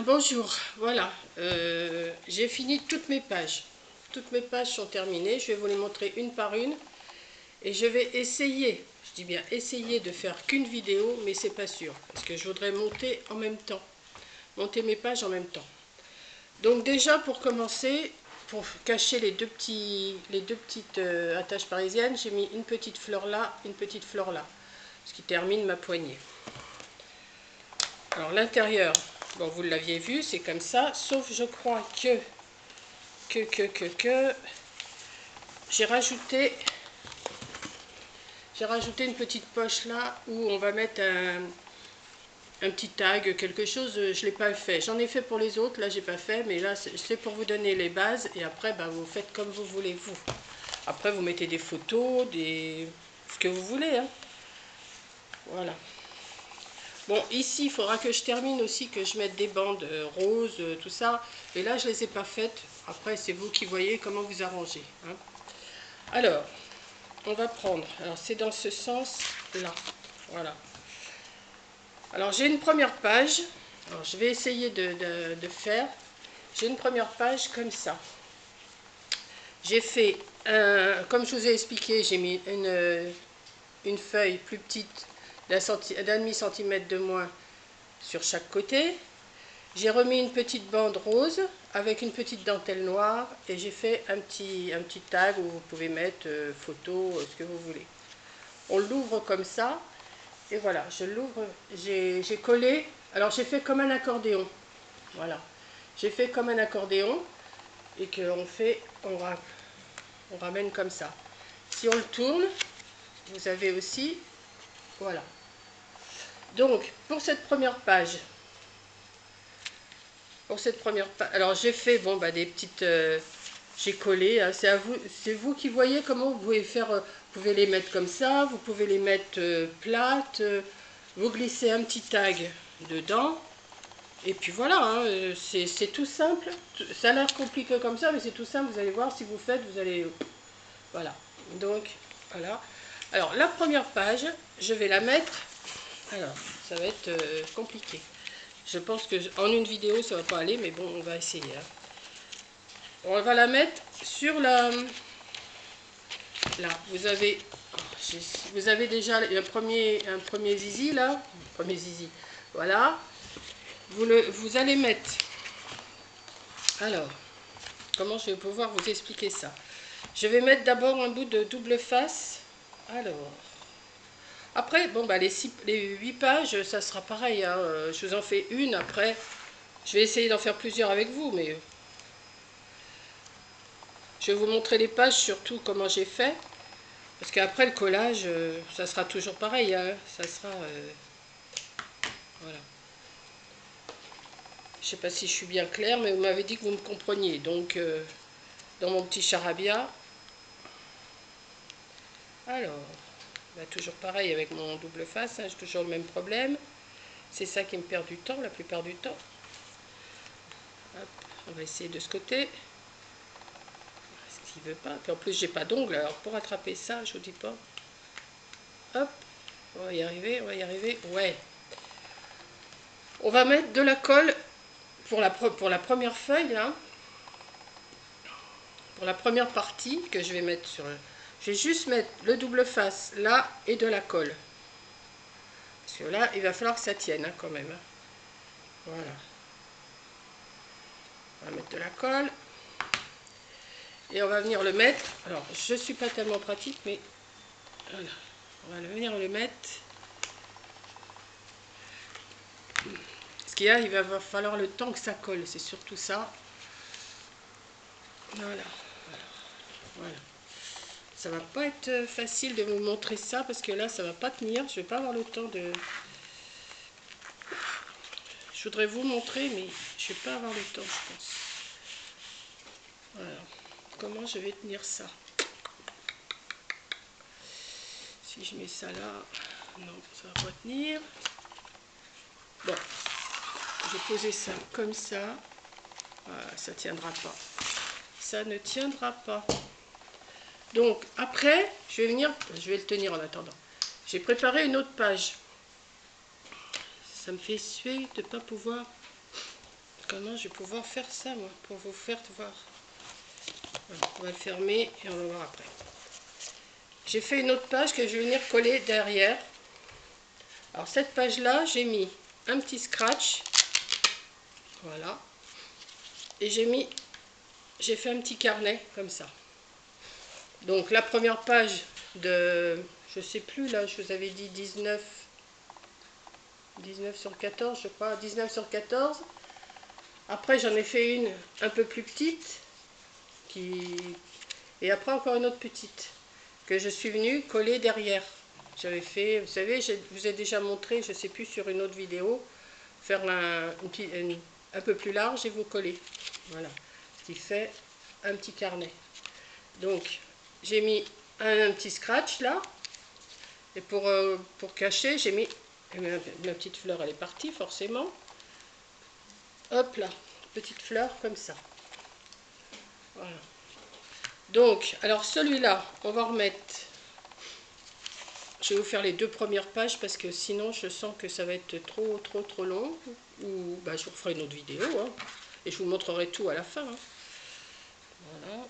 Bonjour, voilà, j'ai fini toutes mes pages. Toutes mes pages sont terminées, je vais vous les montrer une par une. Et je vais essayer, je dis bien essayer de faire qu'une vidéo, mais c'est pas sûr. Parce que je voudrais monter en même temps, monter mes pages en même temps. Donc déjà pour commencer, pour cacher les deux petites attaches parisiennes, j'ai mis une petite fleur là, une petite fleur là. Ce qui termine ma poignée. Alors l'intérieur, bon vous l'aviez vu, c'est comme ça, sauf je crois que j'ai rajouté une petite poche là où on va mettre un petit tag, quelque chose, je ne l'ai pas fait. J'en ai fait pour les autres, là j'ai pas fait, mais là c'est pour vous donner les bases et après bah, vous faites comme vous voulez vous. Après vous mettez des photos, ce que vous voulez. Hein. Voilà. Bon, ici, il faudra que je termine aussi, que je mette des bandes roses, tout ça. Et là, je ne les ai pas faites. Après, c'est vous qui voyez comment vous arrangez. Hein. Alors, on va prendre... Alors, c'est dans ce sens-là. Voilà. Alors, j'ai une première page. Alors, je vais essayer de faire. J'ai une première page comme ça. J'ai fait, comme je vous ai expliqué, j'ai mis une feuille plus petite d'un demi-centimètre de moins sur chaque côté. J'ai remis une petite bande rose avec une petite dentelle noire et j'ai fait un petit tag où vous pouvez mettre photo, ce que vous voulez. On l'ouvre comme ça et voilà, je l'ouvre, j'ai collé, alors j'ai fait comme un accordéon, voilà. J'ai fait comme un accordéon et qu'on fait, on ramène comme ça. Si on le tourne, vous avez aussi, voilà. Donc, pour cette première page, alors j'ai fait bon bah des petites, j'ai collé. Hein, c'est vous qui voyez comment vous pouvez faire. Vous pouvez les mettre comme ça, vous pouvez les mettre plates. Vous glissez un petit tag dedans. Et puis voilà, hein, c'est tout simple. Ça a l'air compliqué comme ça, mais c'est tout simple. Vous allez voir si vous faites, vous allez, voilà. Donc voilà. Alors la première page, je vais la mettre. Alors ça va être compliqué. Je pense que en une vidéo, ça va pas aller, mais bon, on va essayer. Hein. On va la mettre sur la... Là, vous avez déjà un premier zizi, là. Premier zizi. Voilà. Vous allez mettre... Alors, comment je vais pouvoir vous expliquer ça? Je vais mettre d'abord un bout de double face. Alors... Après, bon, bah, les 8 pages, ça sera pareil. Hein. Je vous en fais une. Après, je vais essayer d'en faire plusieurs avec vous, mais... Je vais vous montrer les pages, surtout comment j'ai fait. Parce qu'après le collage, ça sera toujours pareil. Hein. Ça sera... voilà. Je ne sais pas si je suis bien claire, mais vous m'avez dit que vous me compreniez. Donc, dans mon petit charabia... Alors, bah, toujours pareil avec mon double face. Hein, j'ai toujours le même problème. C'est ça qui me perd du temps, la plupart du temps. Hop, on va essayer de ce côté. S'il veut pas. Puis en plus, j'ai pas d'ongles. Alors, pour attraper ça, je vous dis pas. Hop, on va y arriver, on va y arriver. Ouais. On va mettre de la colle pour la première feuille, là. Pour la première partie que je vais mettre sur... Je vais juste mettre le double face là et de la colle. Parce que là, il va falloir que ça tienne hein, quand même. Hein. Voilà. On va mettre de la colle. Et on va venir le mettre. Alors, je ne suis pas tellement pratique, mais voilà. On va venir le mettre. Ce qu'il y a, il va falloir le temps que ça colle. C'est surtout ça. Voilà. Voilà. Ça va pas être facile de vous montrer ça parce que là, ça va pas tenir. Je vais pas avoir le temps de... Je voudrais vous montrer, mais je vais pas avoir le temps, je pense. Voilà. Comment je vais tenir ça? Si je mets ça là, non, ça va pas tenir. Bon, je vais poser ça comme ça. Voilà, ça tiendra pas. Ça ne tiendra pas. Donc après, je vais le tenir en attendant. J'ai préparé une autre page. Ça me fait suer de ne pas pouvoir... comment je vais pouvoir faire ça, moi, pour vous faire voir. Voilà, on va le fermer et on va voir après. J'ai fait une autre page que je vais venir coller derrière. Alors cette page-là, j'ai mis un petit scratch. Voilà. Et j'ai fait un petit carnet comme ça. Donc la première page de, je sais plus là, je vous avais dit 19 sur 14, je crois, 19 sur 14. Après j'en ai fait une un peu plus petite, et après encore une autre petite, que je suis venue coller derrière. J'avais fait, vous savez, je vous ai déjà montré, je ne sais plus, sur une autre vidéo, faire un peu plus large et vous coller. Voilà, ce qui fait un petit carnet. Donc j'ai mis un petit scratch là, et pour cacher, j'ai mis ma petite fleur, elle est partie forcément. Hop là, petite fleur comme ça. Voilà. Donc, alors celui-là, on va remettre. Je vais vous faire les 2 premières pages parce que sinon je sens que ça va être trop long. Ou bah, je vous ferai une autre vidéo, hein, et je vous montrerai tout à la fin. Hein. Voilà.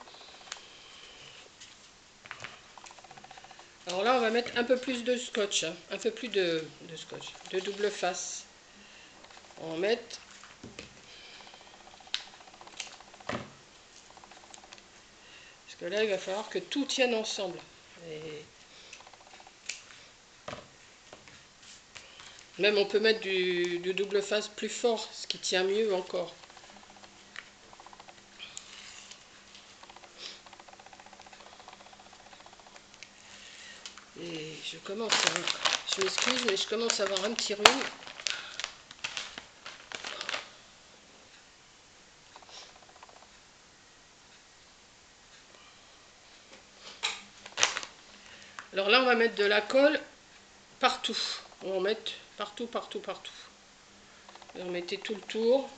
Alors là, on va mettre un peu plus de scotch, hein, un peu plus de scotch, de double face. On va mettre. Parce que là, il va falloir que tout tienne ensemble. Et même on peut mettre du double face plus fort, ce qui tient mieux encore. Et je m'excuse, mais je commence à avoir un petit rhume. Alors là, on va mettre de la colle partout. On va en mettre partout. Et on mettait tout le tour.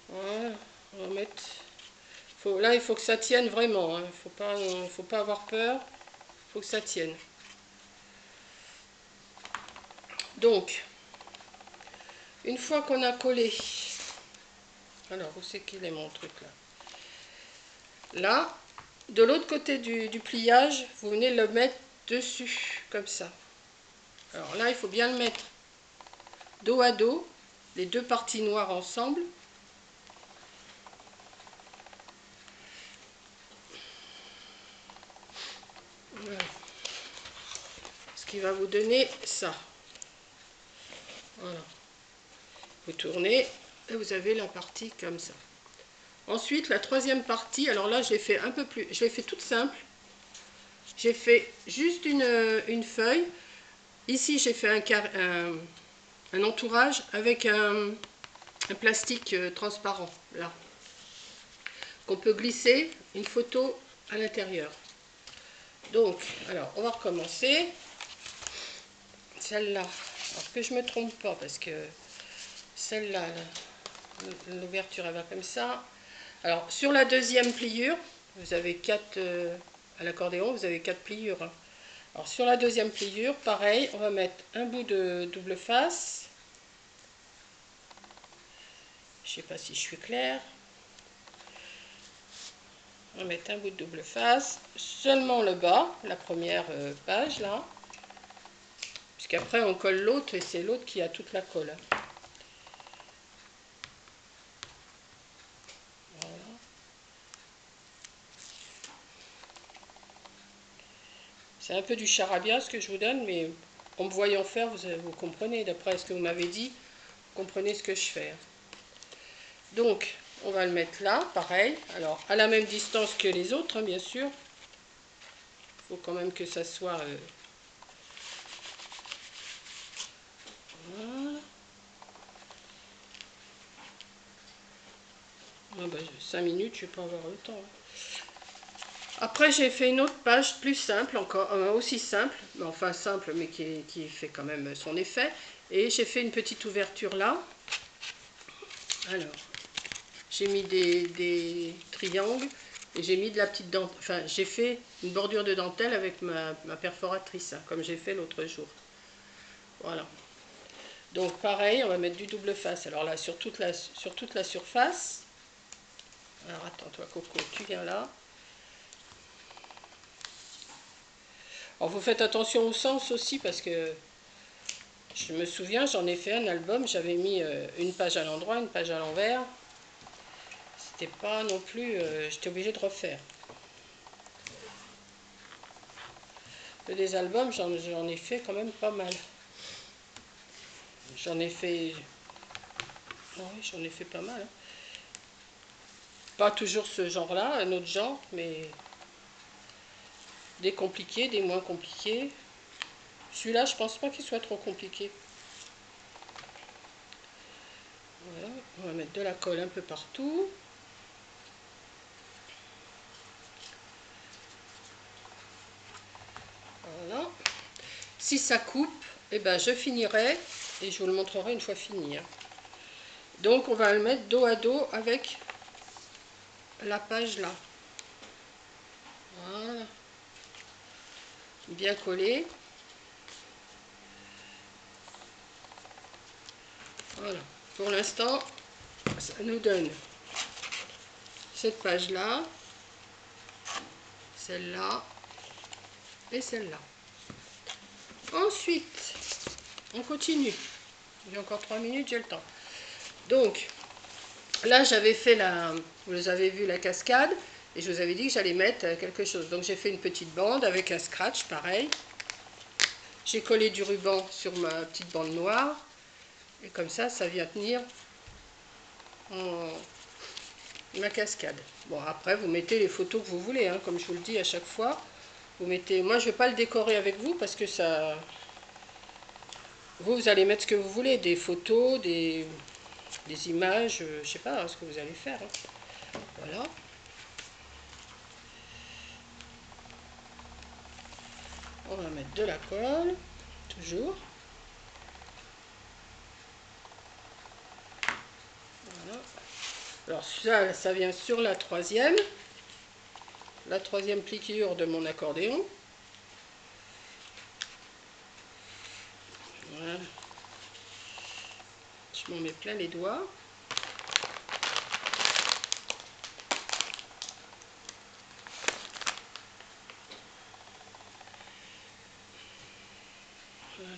Voilà, on va mettre. Là, il faut que ça tienne vraiment. Hein. Faut pas avoir peur. Il faut que ça tienne. Donc, une fois qu'on a collé. Alors, où c'est qu'il est mon truc là? Là, de l'autre côté du pliage, vous venez le mettre dessus, comme ça. Alors là, il faut bien le mettre dos à dos, les 2 parties noires ensemble. Voilà. Ce qui va vous donner ça. Voilà. Vous tournez et vous avez la partie comme ça. Ensuite, la 3e partie, alors là, je l'ai fait un peu plus, je l'ai fait toute simple. J'ai fait juste une feuille. Ici, j'ai fait un entourage avec un plastique transparent, là, qu'on peut glisser une photo à l'intérieur. Donc, alors, on va recommencer. Celle-là, alors que je ne me trompe pas, parce que celle-là, l'ouverture, elle va comme ça. Alors, sur la 2e pliure, vous avez 4, à l'accordéon, vous avez 4 pliures. Hein. Alors, sur la 2e pliure, pareil, on va mettre un bout de double face. Je ne sais pas si je suis claire. On va mettre un bout de double face, seulement le bas, la première page là, puisqu'après on colle l'autre et c'est l'autre qui a toute la colle. Voilà. C'est un peu du charabia ce que je vous donne, mais en me voyant faire, vous comprenez, d'après ce que vous m'avez dit, vous comprenez ce que je fais. Donc, on va le mettre là, pareil, alors à la même distance que les autres, hein, bien sûr. Il faut quand même que ça soit... Voilà. Ah ben, 5 minutes, je ne vais pas avoir le temps. Après, j'ai fait une autre page plus simple, encore aussi simple, enfin simple, mais qui fait quand même son effet. Et j'ai fait une petite ouverture là. Alors, j'ai mis des triangles et j'ai mis de la petite dentelle. Enfin, j'ai fait une bordure de dentelle avec ma perforatrice, hein, comme j'ai fait l'autre jour. Voilà. Donc pareil, on va mettre du double face. Alors là, sur toute la surface. Alors attends, toi Coco, tu viens là. Alors vous faites attention au sens aussi parce que je me souviens, j'en ai fait un album, j'avais mis une page à l'endroit, une page à l'envers. C'était pas non plus, j'étais obligée de refaire. Des albums, j'en ai fait quand même pas mal. J'en ai fait, oui, j'en ai fait pas mal. Hein. Pas toujours ce genre-là, un autre genre, mais des compliqués, des moins compliqués. Celui-là, je pense pas qu'il soit trop compliqué. Voilà, on va mettre de la colle un peu partout. Voilà. Si ça coupe, eh ben, je finirai et je vous le montrerai une fois fini. Hein. Donc on va le mettre dos à dos avec la page là. Voilà. Bien collé. Voilà. Pour l'instant, ça nous donne cette page là, celle-là et celle-là. Ensuite, on continue. J'ai encore 3 minutes, j'ai le temps. Donc, là, j'avais fait vous avez vu la cascade, et je vous avais dit que j'allais mettre quelque chose. Donc, j'ai fait une petite bande avec un scratch, pareil. J'ai collé du ruban sur ma petite bande noire, et comme ça vient tenir ma cascade. Bon, après, vous mettez les photos que vous voulez, hein, comme je vous le dis à chaque fois. Vous mettez, moi, je ne vais pas le décorer avec vous, parce que ça... Vous allez mettre ce que vous voulez, des photos, des images, je sais pas ce que vous allez faire. Hein. Voilà. On va mettre de la colle, toujours. Voilà. Alors ça vient sur la troisième pliure de mon accordéon. Voilà. Je m'en mets plein les doigts. Voilà.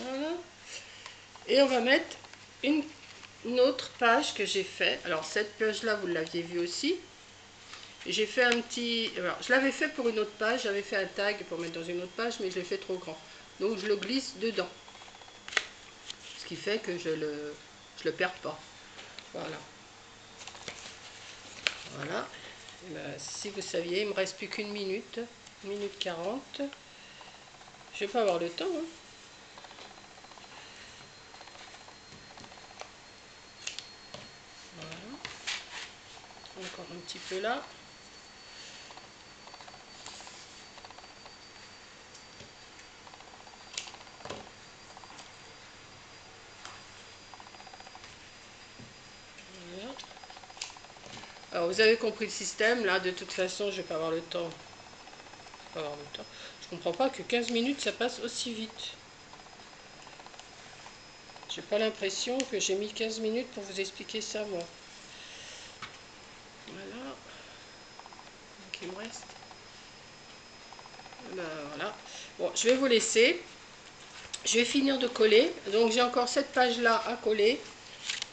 Voilà. Et on va mettre une autre page que j'ai fait. Alors cette page là, vous l'aviez vue aussi. J'ai fait un petit... Alors, je l'avais fait pour une autre page, j'avais fait un tag pour mettre dans une autre page, mais je l'ai fait trop grand. Donc je le glisse dedans. Ce qui fait que je le perds pas. Voilà. Voilà. Et ben, si vous saviez, il me reste plus qu'une minute. 1 minute 40. Je vais pas avoir le temps. Hein. Voilà. Encore un petit peu là. Voilà. Alors vous avez compris le système. Là, de toute façon, je vais pas avoir le temps. Je vais pas avoir le temps. Je comprends pas que 15 minutes, ça passe aussi vite. J'ai pas l'impression que j'ai mis 15 minutes pour vous expliquer ça, moi. Voilà. Donc il me reste. Ben, voilà. Bon, je vais vous laisser. Je vais finir de coller. Donc j'ai encore cette page-là à coller.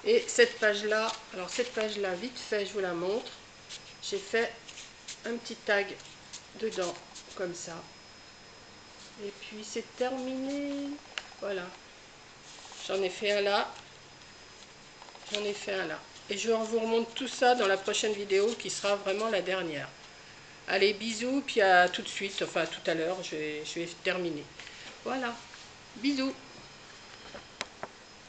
Et cette page-là, alors cette page-là, vite fait, je vous la montre. J'ai fait un petit tag dedans, comme ça. Et puis c'est terminé. Voilà. J'en ai fait un là. J'en ai fait un là. Et je vous remonte tout ça dans la prochaine vidéo qui sera vraiment la dernière. Allez, bisous, puis à tout de suite, enfin tout à l'heure, je vais terminer. Voilà, bisous.